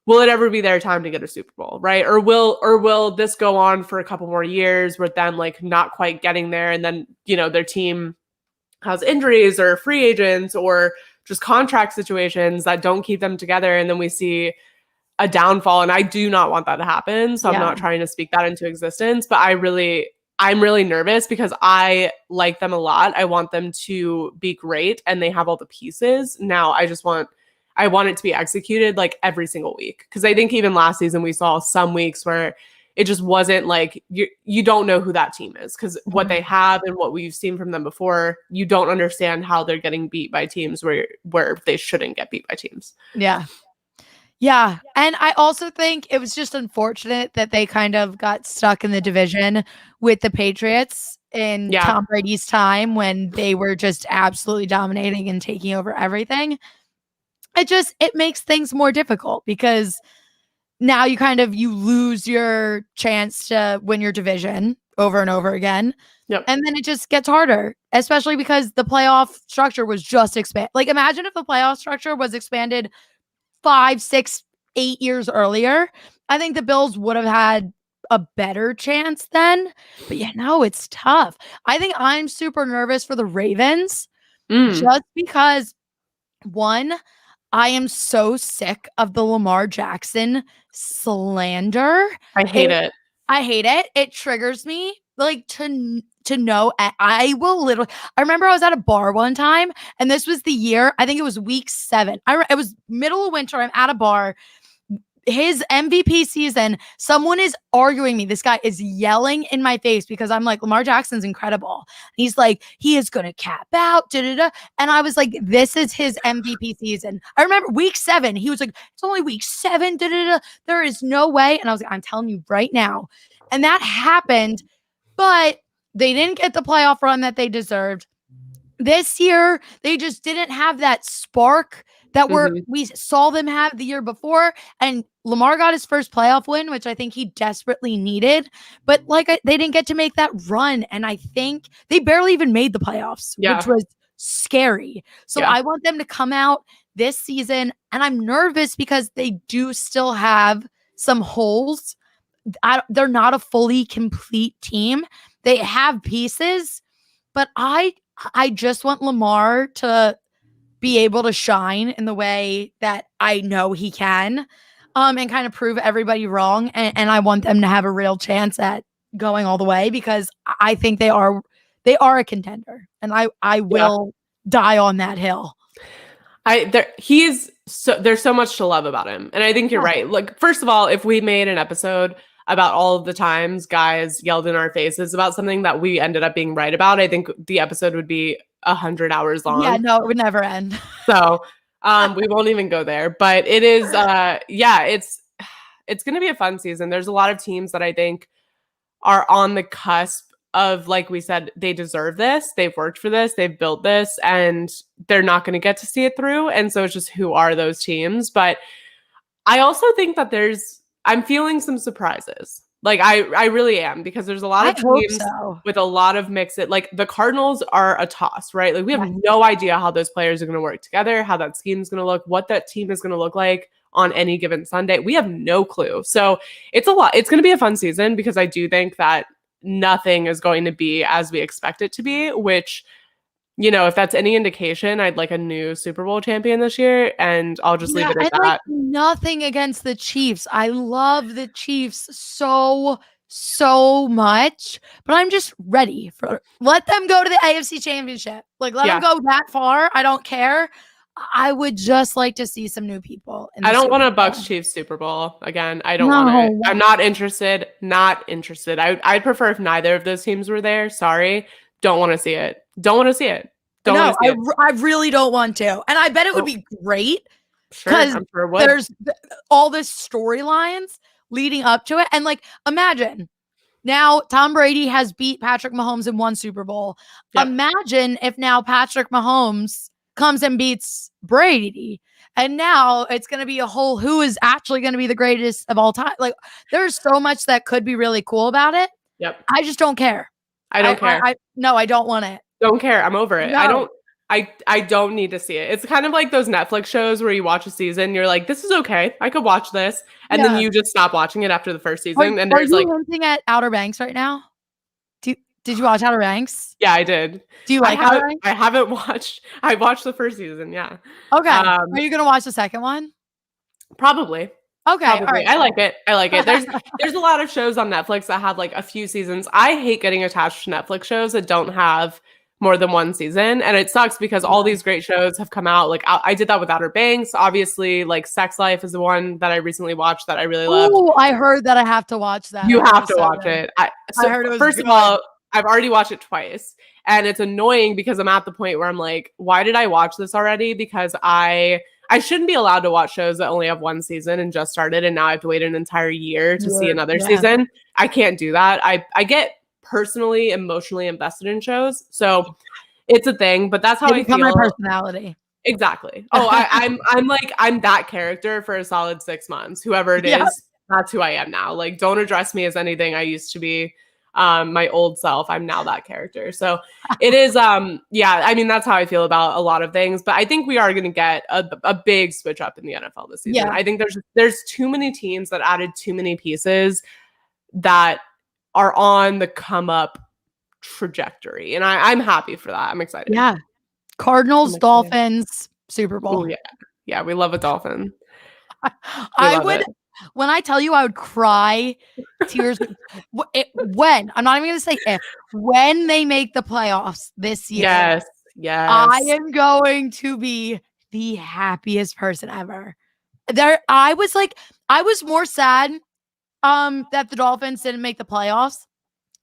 Will it ever be their time to get a Super Bowl, right? Or will this go on for a couple more years with them like not quite getting there, and then their team has injuries or free agents or just contract situations that don't keep them together, and then we see a downfall? And I do not want that to happen. So I'm not trying to speak that into existence, but I'm really nervous because I like them a lot. I want them to be great and they have all the pieces. Now I want it to be executed like every single week. Cause I think even last season we saw some weeks where it just wasn't like you don't know who that team is because what they have and what we've seen from them before, you don't understand how they're getting beat by teams where they shouldn't get beat by teams. Yeah. Yeah. And I also think it was just unfortunate that they kind of got stuck in the division with the Patriots in Tom Brady's time when they were just absolutely dominating and taking over everything. It makes things more difficult because now you lose your chance to win your division over and over again. Yep. And then it just gets harder, especially because the playoff structure was just expanded. Like imagine if the playoff structure was expanded 5, 6, 8 years earlier. I think the Bills would have had a better chance then. But yeah, no, it's tough. I think I'm super nervous for the Ravens just because, one, I am so sick of the Lamar Jackson slander. I hate it. I hate it. It triggers me like to know. I will literally, I remember I was at a bar one time and this was the year, I think it was week 7. It was middle of winter. I'm at a bar. His MVP season, someone is arguing me. This guy is yelling in my face because I'm like, Lamar Jackson's incredible. He's like, he is going to cap out. Da-da-da. And I was like, this is his MVP season. I remember week 7. He was like, it's only week 7. Da-da-da. There is no way. And I was like, I'm telling you right now. And that happened, but they didn't get the playoff run that they deserved. This year, they just didn't have that spark that we saw them have the year before. And Lamar got his first playoff win, which I think he desperately needed. But they didn't get to make that run. And I think they barely even made the playoffs, which was scary. So I want them to come out this season. And I'm nervous because they do still have some holes they're not a fully complete team. They have pieces, but I just want Lamar to be able to shine in the way that I know he can, and kind of prove everybody wrong. And I want them to have a real chance at going all the way, because I think they are a contender, and I will die on that hill. There's so much to love about him. And I think you're right. Like, first of all, if we made an episode about all of the times guys yelled in our faces about something that we ended up being right about, I think the episode would be 100 hours long. Yeah, no, it would never end. So we won't even go there. But it is, it's going to be a fun season. There's a lot of teams that I think are on the cusp of, like we said, they deserve this. They've worked for this. They've built this, and they're not going to get to see it through. And so it's just, who are those teams? But I also think that I'm feeling some surprises. Like, I really am, because there's a lot of teams with a lot of like the Cardinals are a toss, right? Like, we have no idea how those players are going to work together, how that scheme is going to look, what that team is going to look like on any given Sunday. We have no clue. So it's a lot. It's going to be a fun season, because I do think that nothing is going to be as we expect it to be, which, if that's any indication, I'd like a new Super Bowl champion this year, and I'll just leave it at that. Like, nothing against the Chiefs. I love the Chiefs so much, but I'm just ready let them go to the AFC Championship. Like, let them go that far. I don't care. I would just like to see some new people. I don't want a Bucs Chiefs Super Bowl again. I don't want it. I'm not interested. Not interested. I'd prefer if neither of those teams were there. Sorry. Don't want to see it. Don't want to see it. I really don't want to. And I bet it would be great, because there's all this storylines leading up to it. And like, imagine now Tom Brady has beat Patrick Mahomes in one Super Bowl. Yep. Imagine if now Patrick Mahomes comes and beats Brady, and now it's going to be a whole who is actually going to be the greatest of all time. Like, there's so much that could be really cool about it. Yep. I just don't care. I don't care. No, I don't want it. Don't care. I'm over it. No. I don't need to see it. It's kind of like those Netflix shows where you watch a season, you're like, this is okay, I could watch this, and then you just stop watching it after the first season. And there's like hinting at Outer Banks right now. Did you watch Outer Banks? Yeah, I did. Do you like Outer Banks? I haven't watched. I watched the first season. Yeah. Okay. Are you gonna watch the second one? Probably. Okay. Probably. All right. I like it. There's a lot of shows on Netflix that have like a few seasons. I hate getting attached to Netflix shows that don't have more than one season, and it sucks, because all these great shows have come out. Like, I did that with Outer Banks. Obviously, like Sex Life is the one that I recently watched that I really loved. Oh, I heard that I have to watch that. You have to watch it. I heard it was first good. of all, I've already watched it twice, and it's annoying because I'm at the point where I'm like, why did I watch this already? Because I shouldn't be allowed to watch shows that only have one season and just started, and now I have to wait an entire year to see another season. I can't do that. I get personally, emotionally invested in shows, so it's a thing. But that's how I feel. My personality. Exactly. Oh, I'm that character for a solid 6 months. Whoever it is, that's who I am now. Like, don't address me as anything I used to be. My old self, I'm now that character. So it is, I mean, that's how I feel about a lot of things, but I think we are going to get a big switch up in the NFL this season. I think there's too many teams that added too many pieces that are on the come up trajectory. And I'm happy for that. I'm excited. Yeah. Cardinals, Dolphins, Super Bowl. Ooh, yeah. We love a Dolphin. I would. When I tell you I would cry tears, when, I'm not even going to say if, when they make the playoffs this year. Yes. I am going to be the happiest person ever. I was more sad that the Dolphins didn't make the playoffs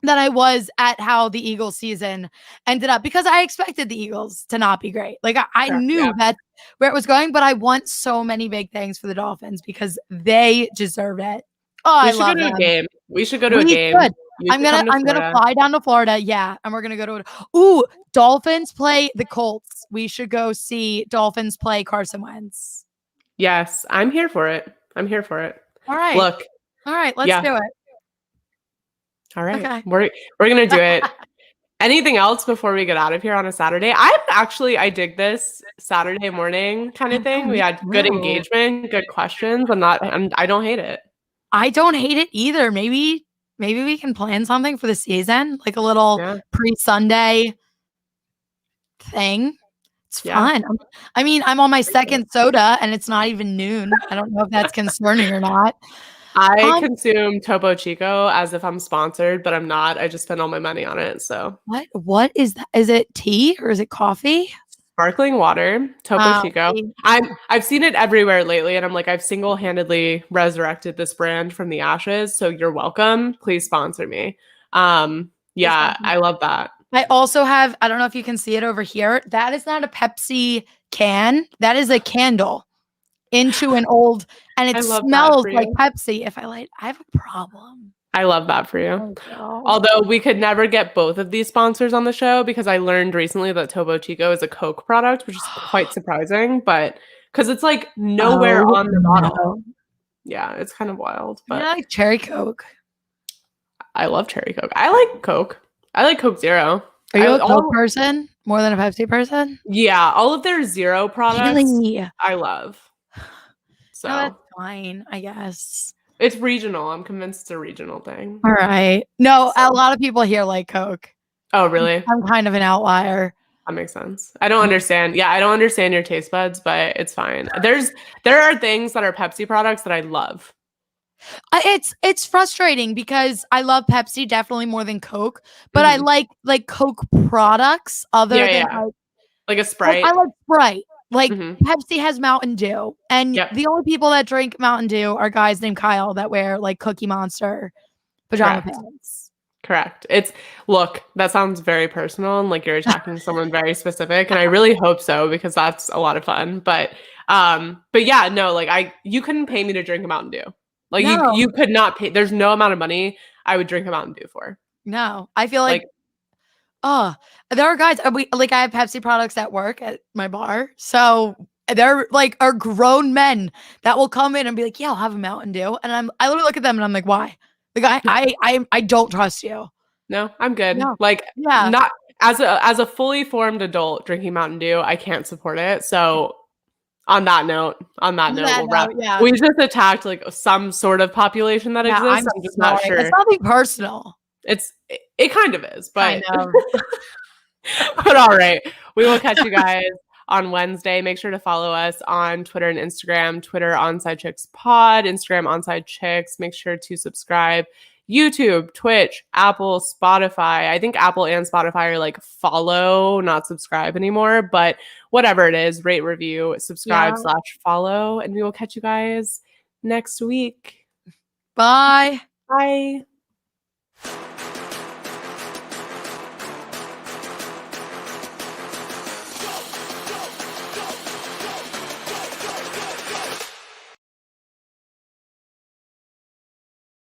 than I was at how the Eagles season ended up, because I expected the Eagles to not be great. Like, I knew that's where it was going, but I want so many big things for the Dolphins because they deserve it. Oh, I love them. We should go to a game. I'm gonna fly down to Florida. Yeah, and we're gonna go to Dolphins play the Colts. We should go see Dolphins play Carson Wentz. Yes, I'm here for it. All right. Look. All right, let's do it. All right. Okay. We're gonna do it. Anything else before we get out of here on a Saturday? I dig this Saturday morning kind of thing. We had good engagement, good questions. I don't hate it. I don't hate it either. Maybe we can plan something for the season, like a little pre-Sunday thing. It's fun. I mean, I'm on my second soda and it's not even noon. I don't know if that's concerning or not. I consume Topo Chico as if I'm sponsored, but I'm not. I just spend all my money on it. So what is that? Is it tea or is it coffee? Sparkling water, Topo Chico. I've seen it everywhere lately, and I'm like, I've single-handedly resurrected this brand from the ashes. So you're welcome. Please sponsor me. Yeah, I love that. I also have, I don't know if you can see it over here. That is not a Pepsi can. That is a candle into an old, and it smells like Pepsi. If I have a problem. I love that for you. Although we could never get both of these sponsors on the show because I learned recently that Topo Chico is a Coke product, which is quite surprising, but because it's like nowhere on the bottle. Yeah, it's kind of wild. But I like cherry Coke. I love cherry Coke. I like Coke. I like Coke Zero. Are you a Coke person more than a Pepsi person? Yeah, all of their Zero products I love. So that's fine, I guess. It's regional. I'm convinced it's a regional thing. All right. No, a lot of people here like Coke. Oh, really? I'm kind of an outlier. That makes sense. I don't understand. Yeah, I don't understand your taste buds, but it's fine. There are things that are Pepsi products that I love. It's frustrating because I love Pepsi definitely more than Coke, but I like Coke products other than like a Sprite. I like Sprite. Like Pepsi has Mountain Dew, and the only people that drink Mountain Dew are guys named Kyle that wear like Cookie Monster pajama pants. Correct. Look, that sounds very personal and like you're attacking someone very specific, and I really hope so because that's a lot of fun. But yeah, no, like you couldn't pay me to drink a Mountain Dew. Like you could not pay. There's no amount of money I would drink a Mountain Dew for. No, I feel like there are guys. I have Pepsi products at work at my bar, so there are grown men that will come in and be like, "Yeah, I'll have a Mountain Dew," and I literally look at them and I'm like, "Why?" Like I don't trust you. No, I'm good. No. Not as a fully formed adult drinking Mountain Dew, I can't support it. So on that note, we'll wrap. We just attacked like some sort of population that exists. I'm just not sure. It's nothing personal. It kind of is, but but all right. We will catch you guys on Wednesday. Make sure to follow us on Twitter and Instagram. Twitter Onside Chicks Pod, Instagram Onside Chicks. Make sure to subscribe. YouTube, Twitch, Apple, Spotify. I think Apple and Spotify are like follow, not subscribe anymore. But whatever it is, rate, review, subscribe / follow, and we will catch you guys next week. Bye. Bye.